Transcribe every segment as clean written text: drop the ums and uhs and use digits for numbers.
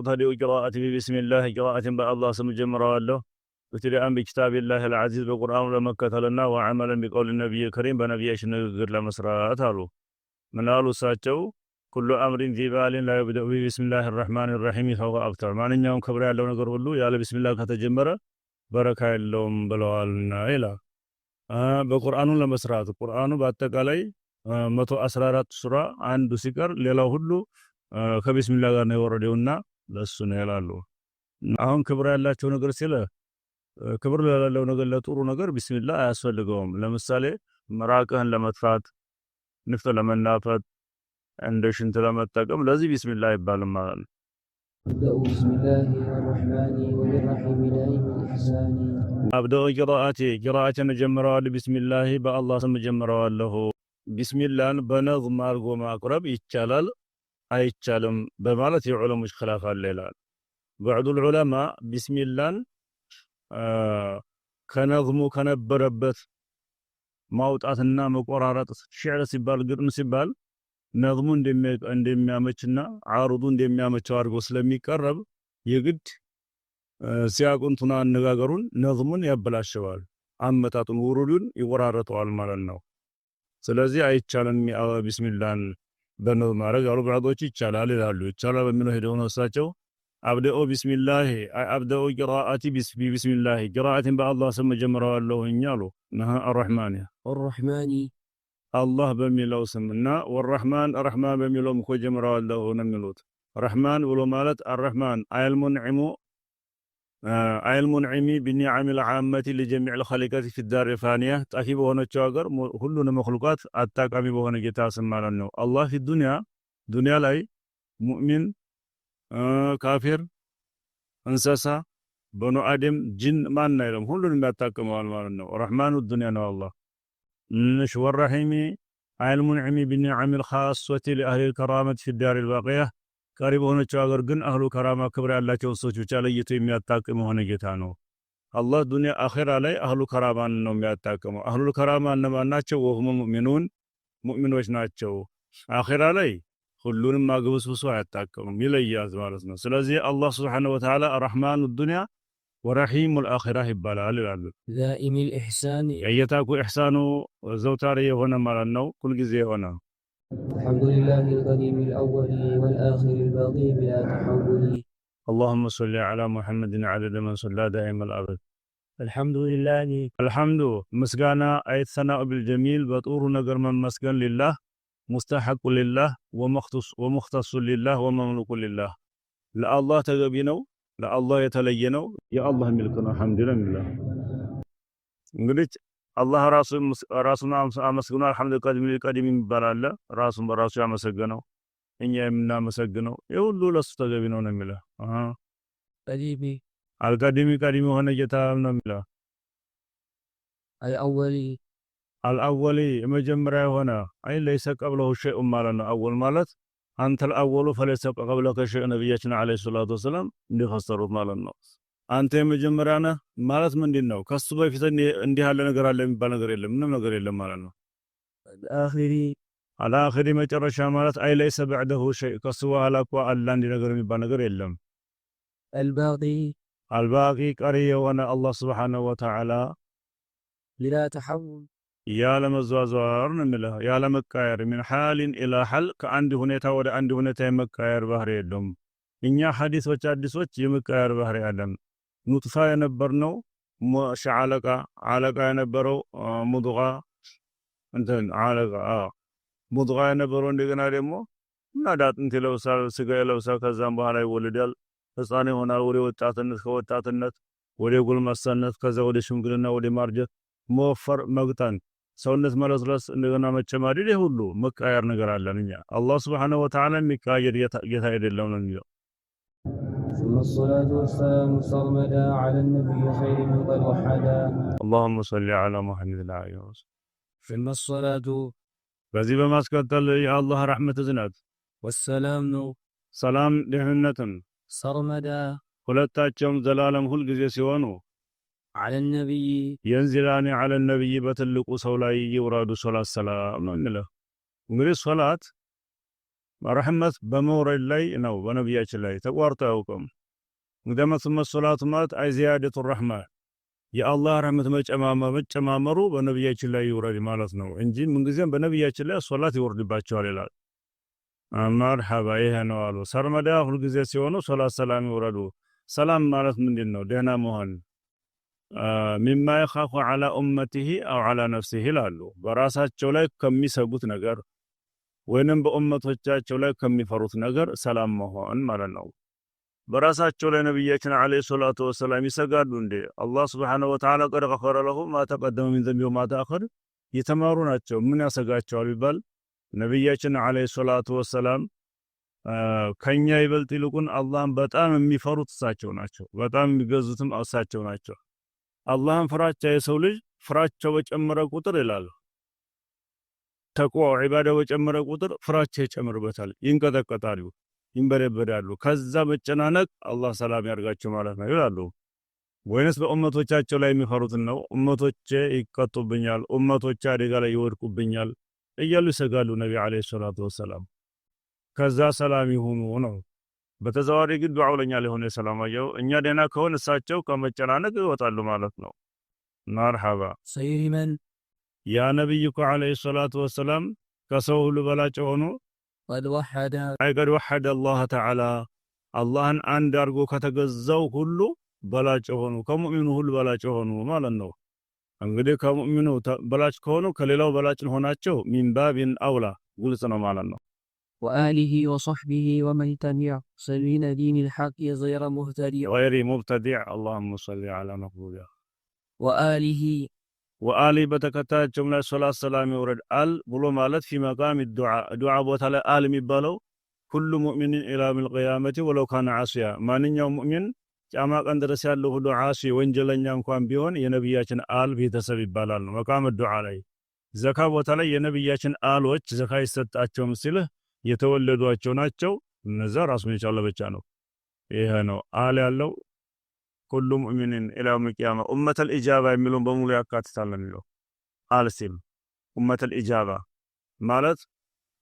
أبتدئ قراءتي بسم الله قراءة بالله سم جمرة له ابتداء بكتاب الله العزيز بالقرآن لما كتلنا وعملا بقول النبي الكريم بنبيش نغير لمسرات هالو من قالوا ساتشو كل أمر ذي بال لا يبدأ بسم الله الرحمن الرحيم فهو أبتر ما نيوم كبر يالله نقر له يا بسم الله كتجمرة بركة اللهم بلوالنا إلى በቁርአኑ ለመስራት ቁርአኑ በአጠቃላይ 114 ሱራ አንዱ ሲቀር ሌላው ሁሉ ከቢስሚላህ ጋር ነው የወረደውና ለሱ ነው ይላሉ። አሁን ክብር ያላቸው ነገር ሲለ ክብር ለሌለው ነገር ለጥሩ ነገር ቢስሚላህ አያስፈልገውም። ለምሳሌ መራቅህን ለመጥፋት ንፍጥ ለመናፈጥ እንደ ሽንት ለመጠቀም ለዚህ ቢስሚላህ ይባላል ማለት ነው። بسم الله الرحمن الرحيم دائم الإحسان أبدأ قراءة مجمرة بسم الله بالله سم جمرة له بسم الله بنظم أرجو ما أقرب يتشلل أي يتشلم بمالة علوم مش خلاف الليل بعض العلماء بسم الله كنظم كنبربت موت أثناء مقرارات شعر سبال قرن سبال نظم እንደሚያመችና ዓሩዱ እንደሚያመቸው አድርጎ ስለሚቀርብ የግድ ሲያቁንቱና አነጋገሩን ነዝሙን ያበላሸዋል አመጣጡን ውሩዱን ይወራረተዋል ማለት ነው። ስለዚህ አይቻልም ቢስሚላህን በነዝም ማድረግ አሉ بعضዎች ይቻላል ይላሉ። ይቻላል በሚለው ሄደው ነው እሳቸው አብደኡ ቢስሚላህ አብደኡ ቂራአቲ ቢስሚላህ ቂራአትን በአላህ ስም ጀምረዋለሁ እኛሉ الرحمن الله بميلو سمنا والرحمن الرحمن بميلو مخجم الله نميلوت رحمن ولو مالت الرحمن أي المنعم بالنعم العامة لجميع الخليقات في الدار الفانية تأكيب هنا تشاغر كلنا مخلوقات أتاكامي بهنا جتاس مالنو الله في الدنيا دنيا لاي مؤمن كافر انساسا بنو آدم جن ما نيلهم كلنا أتاكم مالنو رحمن الدنيا نو الله نشوى الرحيم عين المنعم بالنعم الخاصة لأهل الكرامة في الدار الباقية قريب هنا تشاغر جن أهل الكرامة كبر الله توصل وشالي يتم يتاكم هنا جتانو الله دنيا آخر عليه أهل الكرامة أنهم يتاكموا أهل الكرامة أنما ناتشوا وهم مؤمن وش ناتشوا آخر عليه كلهم ما قبس وسوا يتاكموا مليا زمارسنا سلازي الله سبحانه وتعالى الرحمن الدنيا ورحيم الآخرة بالال دائم الإحسان يتاكو إحسانه زوتاري هنا مالنو كل جزء هنا الحمد لله القديم الأول والآخر الباقي بلا تحول اللهم صل على محمد عدد من صلى دائم الأبد الحمد لله الحمد مسجانا أي الثناء بالجميل بطور نجر من مسجن لله مستحق لله ومختص لله ومملوك لله لا الله تجبينه لا الله يتلينه يا الله ملكنا الحمد لله እንግዲህ አላህ ራሱን አመስግኗል አልহামዱሊላህ ቀዲም ይባላል ራሱን በራሱ ያመሰገነው እኛ የምናመሰግነው የሁሉ ለሱ ተገቢ ነው የሚለው ቀዲሚ ሆነ ጌታ ነው የሚለው አልአወሊ መጀመሪያ ሆነ አይ ለይሰ ቀብለው شيء ማለት ነው አወል ማለት አንተ الأول فليس قبلك شيء ነብያችን አለይሂ ሰላቱ ወሰለም እንዲፈሰሩት ማለት ነው። አንተ የመጀመሪያ ነህ ማለት ምንድነው? ከሱ በፊት እንዲህ ያለ ነገር አለ የሚባል ነገር የለም፣ ምንም ነገር የለም ማለት ነው። አልአኺሪ መጨረሻ ማለት አይ ለይሰ بعده شيء ከሱ በኋላ እኮ አለ እንዲህ ነገር የሚባል ነገር የለም። አልባቂ ቀሪ የሆነ አላህ ሱብሓነሁ ወተዓላ لا تحول ያለ መዟዟር ነው የሚለው ያለ መቃየር من حال الى حال ከአንድ ሁኔታ ወደ አንድ ሁኔታ የመቃየር ባህሪ የለውም። እኛ ሐዲሶች አዲሶች የመቃየር ባህሪ አለን። ኑጥፋ የነበርነው ዓለቃ የነበረው ሙድጋ ሙድጋ የነበረው እንደገና ደግሞ እናዳጥንት ይለብሳል ስጋ ይለብሳል ከዛም በኋላ ይወለዳል ህፃን ይሆናል ወደ ወጣትነት ከወጣትነት ወደ ጎልማሳነት ከዛ ወደ ሽምግልና ወደ ማርጀት መወፈር መግጠን ሰውነት መለስለስ እንደገና መጨማደድ ሁሉ መቃየር ነገር አለን እኛ አላህ Subhanahu Wa Ta'ala የሚቃየር ጌታ አይደለም ነው የሚለው ثم الصلاة والسلام سرمدا على النبي خير من قد وحدا اللهم صل على محمد وعلى آله ثم الصلاة በዚህ በማስከተል የአላህ ረህመት ዝናት والسلام ነው ሰላም ደህንነትን سرمدا ሁለታቸውም ዘላለም ሁሉ ጊዜ ሲሆኑ على النبي ينزلان على النبي በትልቁ ሰው ላይ ይወራዱ ሶላት ሰላም ነው እንለው እንግዲህ ሶላት ረሕመት በመውረድ ላይ ነው በነቢያችን ላይ ተቋርጦ አያውቅም። እንደመሰመ ሶላት ማለት አይዚያደቱ ረሕማ የአላህ ረሕመት መጨማመሩ በነቢያችን ላይ ይውረድ ማለት ነው እንጂ ምንጊዜም በነቢያችን ላይ ሶላት ይወርድባቸዋል ይላል። መርሐባ ይሄ ነው አሉ። ሰርመዳ ሁልጊዜ ሲሆኑ ሶላት ሰላም ይውረዱ። ሰላም ማለት ምንድን ነው? ደህና መሆን ሚማ የኻፉ ዐላ ኡመቲሂ አው ዐላ ነፍሲሂ ይላሉ። በራሳቸው ላይ ከሚሰጉት ነገር ወይንም በኡመቶቻቸው ላይ ከሚፈሩት ነገር ሰላም መሆን ማለት ነው። በራሳቸው ላይ ነቢያችን ዓለይሂ ሰላቱ ወሰላም ይሰጋሉ እንዴ? አላህ ሱብሓነሁ ወተዓላ ቀድ ገፈረ ለሁ ማ ተቀደመ ሚን ዘንቢሂ ወማ ተአኸር የተማሩ ናቸው። ምን ያሰጋቸዋል ቢባል ነቢያችን ዓለይሂ ሰላቱ ወሰላም ከኛ ይበልጥ ይልቁን አላህን በጣም የሚፈሩት እሳቸው ናቸው። በጣም የሚገዙትም እሳቸው ናቸው። አላህን ፍራቻ የሰው ልጅ ፍራቻው በጨመረ ቁጥር ይላል ተቅዋው ዒባዳ በጨመረ ቁጥር ፍራቻ ይጨምርበታል፣ ይንቀጠቀጣሉ፣ ይንበደበዳሉ። ከዛ መጨናነቅ አላህ ሰላም ያርጋቸው ማለት ነው ይላሉ። ወይንስ በኡመቶቻቸው ላይ የሚፈሩትን ነው? ኡመቶቼ ይቀጡብኛል፣ ኡመቶቼ አደጋ ላይ ይወድቁብኛል እያሉ ይሰጋሉ ነቢ ዓለይሂ ሰላቱ ወሰላም። ከዛ ሰላም ይሁኑ ነው። በተዘዋዋሪ ግን ዱዓው ለኛ ሊሆን የሰላማየው እኛ ደህና ከሆን እሳቸው ከመጨናነቅ ይወጣሉ ማለት ነው። መርሐባ ሰይመን ያ ነቢይ እኮ ዓለይሂ ሰላቱ ወሰላም ከሰው ሁሉ በላጭ ሆኑ። ቀድ ወሐደ አላህ ተዓላ አላህን አንድ አድርጎ ከተገዛው ሁሉ በላጭ ሆኑ፣ ከሙእሚኑ ሁሉ በላጭ ሆኑ ማለት ነው። እንግዲህ ከሙእሚኑ በላጭ ከሆኑ ከሌላው በላጭ ሆናቸው ሚን ባቢን አውላ ግልጽ ነው ማለት ነው። وآله وصحبه ومن تبع سبيل دين الحق غير مبتدع اللهم صل على مقبول وآله በተከታያቸውም ላይ ሶላት ሰላም ይውረድ አል ብሎ ማለት في مقام الدعاء ቦታ ላይ አል የሚባለው ሁሉ ሙእሚን ኢላ የውሚል ቂያመቲ ወለው ካነ ዓሲያ ማንኛውም ሙእሚን ቂያማ ቀን ድረስ ያለው ሁሉ ዓሲ ወንጀለኛ እንኳን ቢሆን የነብያችን አል ቤተሰብ ይባላል ነው። መቃም ዱዓ ላይ ዘካ ቦታ ላይ የነብያችን አሎች ዘካ ይሰጣቸው ሲልህ የተወለዷቸው ናቸው። እነዛ ራሱን የቻለ ብቻ ነው። ይሄ ነው አል ያለው ሁሉ ሙእሚኒን ኢላ የውሚል ቂያማ ኡመተል ኢጃባ የሚሉን በሙሉ ያካትታል ነው የሚለው። አል ሲል ኡመተል ኢጃባ ማለት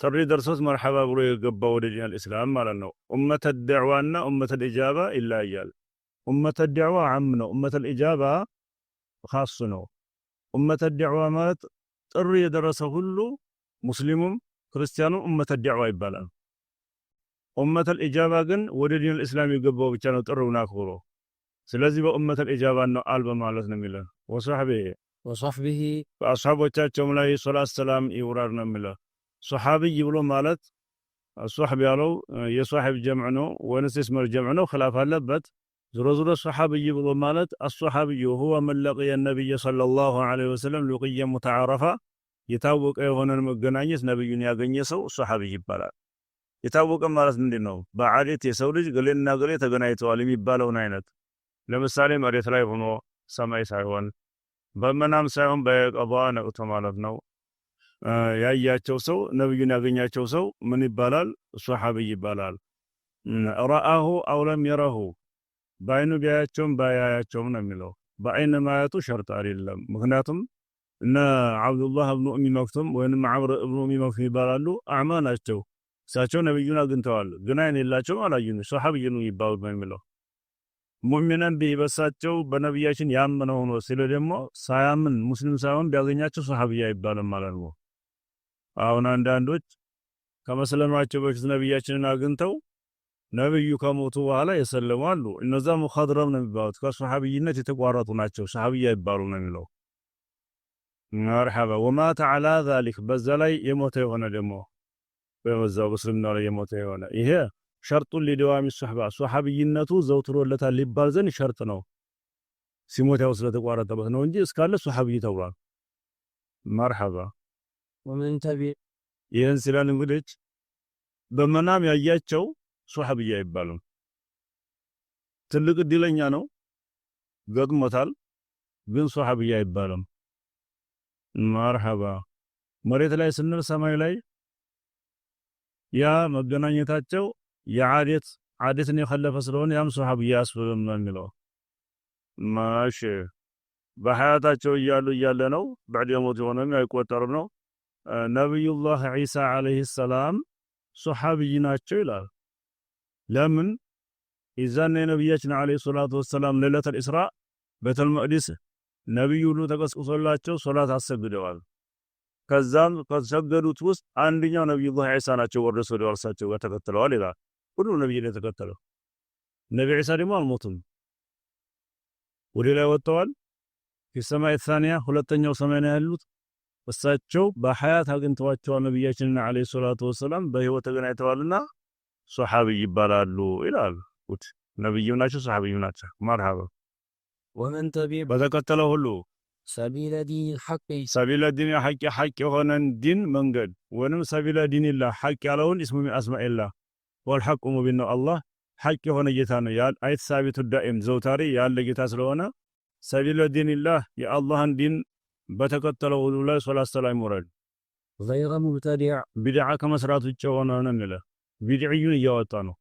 ጥሪ ደርሶት መርሐባ ብሎ የገባው ወደ ዲን አልእስላም ማለት ነው። ኡመተል ዳዕዋና ኡመተል ኢጃባ ይለያያል። ኡመተል ዳዕዋ ዓም ነው። ኡመተል ኢጃባ ኻስ ነው። ኡመተል ዳዕዋ ማለት ጥሪ የደረሰ ሁሉ ሙስሊሙም ክርስቲያኑም ኡመተል ዳዕዋ ይባላል። ኡመተል ኢጃባ ግን ወደ ዲን አልእስላም የገባው ብቻ ነው ጥሪውን አክብሮ። ስለዚህ በኡመተል ኢጃባ ነው አል በማለት ነው የሚለው። ወሶሕቢሂ በአስሓቦቻቸውም ላይ ሶላት ሰላም ይውረድ ነው የሚለው። ሶሓቢይ ብሎ ማለት ሶሕብ ያለው የሶሕብ ጀምዕ ነው ወይስ እስመል ጀምዕ ነው? ኺላፍ አለበት። ዞሮ ዞሮ ሶሓቢይ ብሎ ማለት አሶሓቢዩ ሁወ መን ለቂየ ነቢይ ሰለላሁ ዐለይሂ ወሰለም ሉቅየ ሙተዓረፋ የታወቀ የሆነን መገናኘት ነብዩን ያገኘ ሰው ሶሓቢይ ይባላል። የታወቀ ማለት ምንድን ነው? በዓዴት የሰው ልጅ ገሌና ገሌ ተገናኝተዋል የሚባለውን አይነት ለምሳሌ መሬት ላይ ሆኖ ሰማይ ሳይሆን በመናም ሳይሆን በቀባ ነቅቶ ማለት ነው ያያቸው ሰው ነብዩን ያገኛቸው ሰው ምን ይባላል? ሶሓቢይ ይባላል። ረአሁ አው ለም የረሁ በአይኑ ቢያያቸውም ባያያቸውም ነው የሚለው። በአይን ማየቱ ሸርጥ አይደለም። ምክንያቱም እነ አብዱላህ እብኑ ኡሚ መክቱም ወይንም ዓምር እብኑ ኡሚ መክቱም ይባላሉ። አዕማ ናቸው። እሳቸው ነብዩን አግኝተዋል፣ ግን አይን የላቸውም፣ አላዩም። ሶሓቢይ ነው ይባሉ ነው የሚለው። ሙእሚናን ቢበሳቸው በነብያችን ያመነ ሆኖ ሲለ ደግሞ ሳያምን ሙስሊም ሳይሆን ቢያገኛቸው ሶሓቢይ አይባልም ማለት ነው። አሁን አንዳንዶች ከመስለማቸው በፊት ነብያችንን አግኝተው ነብዩ ከሞቱ በኋላ የሰለሙ አሉ። እነዛ ሙኻድረም ነው የሚባሉት፣ ከሶሓቢይነት የተቋረጡ ናቸው። ሶሓቢይ አይባሉ ነው የሚለው። መርሐባ ወማተ ዐላ ዛሊክ በዛ ላይ የሞተ የሆነ ደግሞ በዛው በእስልምና ላይ የሞተ የሆነ ይሄ ሸርጡን ሊደዋሚ ሶሕባ ሶሓቢይነቱ ዘውትሮለታል ሊባል ዘንድ ሸርጥ ነው። ሲሞት ያው ስለተቋረጠበት ነው እንጂ እስካለ ሶሓቢይ ተብሏል። መርሐባ ወመን ተቢዕ ይህን ሲላል እንግዲህ በመናም ያያቸው ሶሓቢይ አይባሉም። ትልቅ እድለኛ ነው ገጥሞታል፣ ግን ሶሓቢይ አይባልም። መርሐባ መሬት ላይ ስንል ሰማይ ላይ ያ መገናኘታቸው የዓዴትን የኸለፈ ስለሆነ ያም ሶሓቢይ ያስብልም ነው የሚለው። ማሽ በሐያታቸው እያለ ነው ባዕድ የሞት የሆነም አይቆጠርም ነው። ነቢዩላህ ዒሳ ዓለይሂ ሰላም ሶሐቢይ ናቸው ይላል። ለምን ኢዛን ነብያችን አለይሂ ሰላቱ ወሰላም ለይለቱል ኢስራ ቤተል መቅዲስ ነብዩ ሁሉ ተቀስቅሶላቸው ሶላት አሰግደዋል። ከዛም ከሰገዱት ውስጥ አንደኛው ነብዩላህ ዒሳ ናቸው። ወርደው ወደ እርሳቸው ጋር ተከትለዋል ይላል። ሁሉ ነብይ ነው ተከተለው። ነብዩ ዒሳ ደግሞ አልሞቱም፣ ወደ ላይ ወጥተዋል። በሰማይ ታንያ ሁለተኛው ሰማይ ነው ያሉት። እሳቸው በሐያት አግኝተዋቸዋል ነብያችንን አለይሂ ሰላቱ ወሰላም በህይወት ተገናኝተዋልና ሶሐቢይ ይባላሉ ይላል። ነብዩ ናቸው፣ ሶሐቢይ ናቸው። መርሐባ ومن تبع በተከተለው ሁሉ سبيل دين الحق ሰቢለ ዲን ሐቅ የሆነን ዲን መንገድ ወንም ሰቢለ ዲንላህ ሐቅ ያለውን እስሙ ሚን አስማኢላህ ወልሐቁ ሙቢን ነው። አላህ ሐቅ የሆነ ጌታ ነው ያል አይት ሳቢቱ ዳኢም ዘውታሪ ያለ ጌታ ስለሆነ ሰቢለ ዲንላህ የአላህን ዲን በተከተለው ሁሉ ላይ ሶላት ሰላም ይወረድ። غير مبتدع ቢድዓ ከመስራት ውጭ ሆነን እንለ ቢድዒዩን እያወጣ ነው።